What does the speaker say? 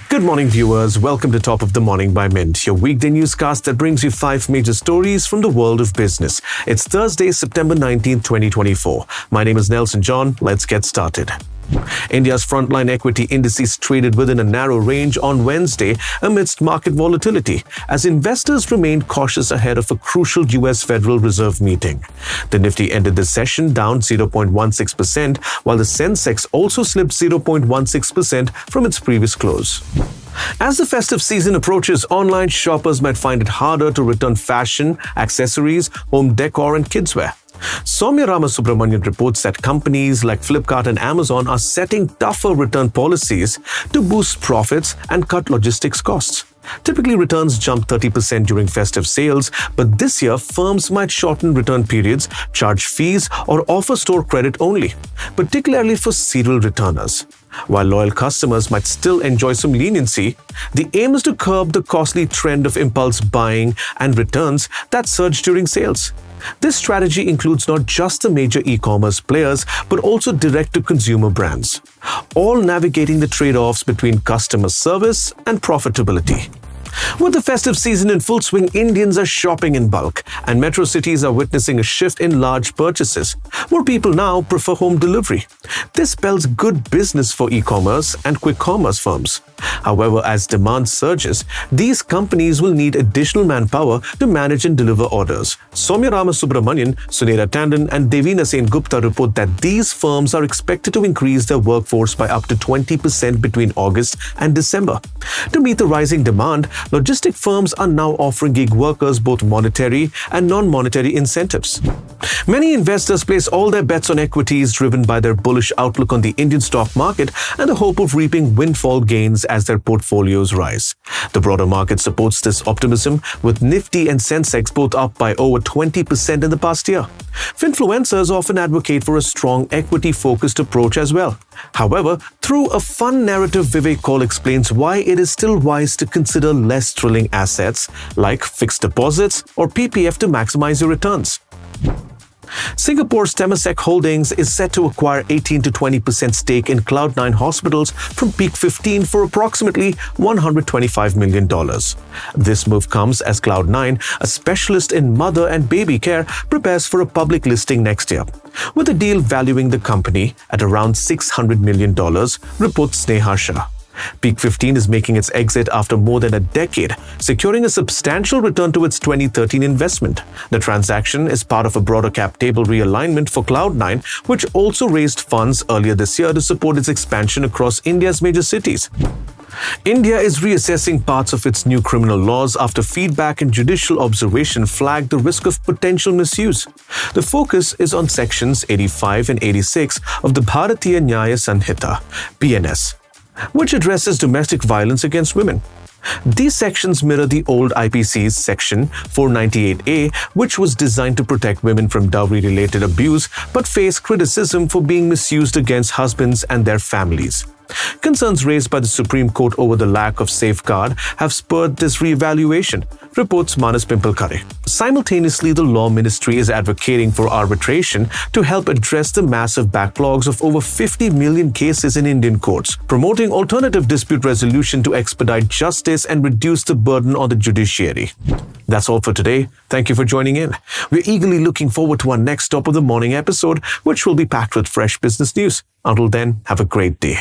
Good morning, viewers. Welcome to Top of the Morning by Mint, your weekday newscast that brings you 5 major stories from the world of business. It's Thursday, September 19th, 2024. My name is Nelson John. Let's get started. India's frontline equity indices traded within a narrow range on Wednesday amidst market volatility as investors remained cautious ahead of a crucial US Federal Reserve meeting. The Nifty ended the session down 0.16%, while the Sensex also slipped 0.16% from its previous close. As the festive season approaches, online shoppers might find it harder to return fashion, accessories, home decor, and kidswear. Soumya Ramasubramanian reports that companies like Flipkart and Amazon are setting tougher return policies to boost profits and cut logistics costs. Typically, returns jump 30% during festive sales, but this year, firms might shorten return periods, charge fees, or offer store credit only, particularly for serial returners. While loyal customers might still enjoy some leniency, the aim is to curb the costly trend of impulse buying and returns that surge during sales. This strategy includes not just the major e-commerce players, but also direct-to-consumer brands, all navigating the trade-offs between customer service and profitability. With the festive season in full swing, Indians are shopping in bulk, and metro cities are witnessing a shift in large purchases. More people now prefer home delivery. This spells good business for e-commerce and quick commerce firms. However, as demand surges, these companies will need additional manpower to manage and deliver orders. Soumya Ramasubramanian, Sunera Tandon, and Devina Sen Gupta report that these firms are expected to increase their workforce by up to 20% between August and December. To meet the rising demand, logistic firms are now offering gig workers both monetary and non-monetary incentives. Many investors place all their bets on equities driven by their bullish outlook on the Indian stock market and the hope of reaping windfall gains as their portfolios rise. The broader market supports this optimism, with Nifty and Sensex both up by over 20% in the past year. Finfluencers often advocate for a strong equity-focused approach as well. However, through a fun narrative, Vivek Kaul explains why it is still wise to consider less thrilling assets like fixed deposits or PPF to maximize your returns. Singapore's Temasek Holdings is set to acquire 18 to 20% stake in Cloud9 hospitals from Peak 15 for approximately $125 million. This move comes as Cloud9, a specialist in mother and baby care, prepares for a public listing next year, with the deal valuing the company at around $600 million, reports Sneha Shah. Peak 15 is making its exit after more than a decade, securing a substantial return to its 2013 investment. The transaction is part of a broader cap table realignment for Cloud9, which also raised funds earlier this year to support its expansion across India's major cities. India is reassessing parts of its new criminal laws after feedback and judicial observation flagged the risk of potential misuse. The focus is on sections 85 and 86 of the Bharatiya Nyaya Sanhita, BNS, which addresses domestic violence against women. These sections mirror the old IPC's Section 498A, which was designed to protect women from dowry-related abuse but face criticism for being misused against husbands and their families. Concerns raised by the Supreme Court over the lack of safeguard have spurred this reevaluation, reports Manas Pimpalkare. Simultaneously, the Law Ministry is advocating for arbitration to help address the massive backlogs of over 50 million cases in Indian courts, promoting alternative dispute resolution to expedite justice and reduce the burden on the judiciary. That's all for today. Thank you for joining in. We're eagerly looking forward to our next Top of the Morning episode, which will be packed with fresh business news. Until then, have a great day.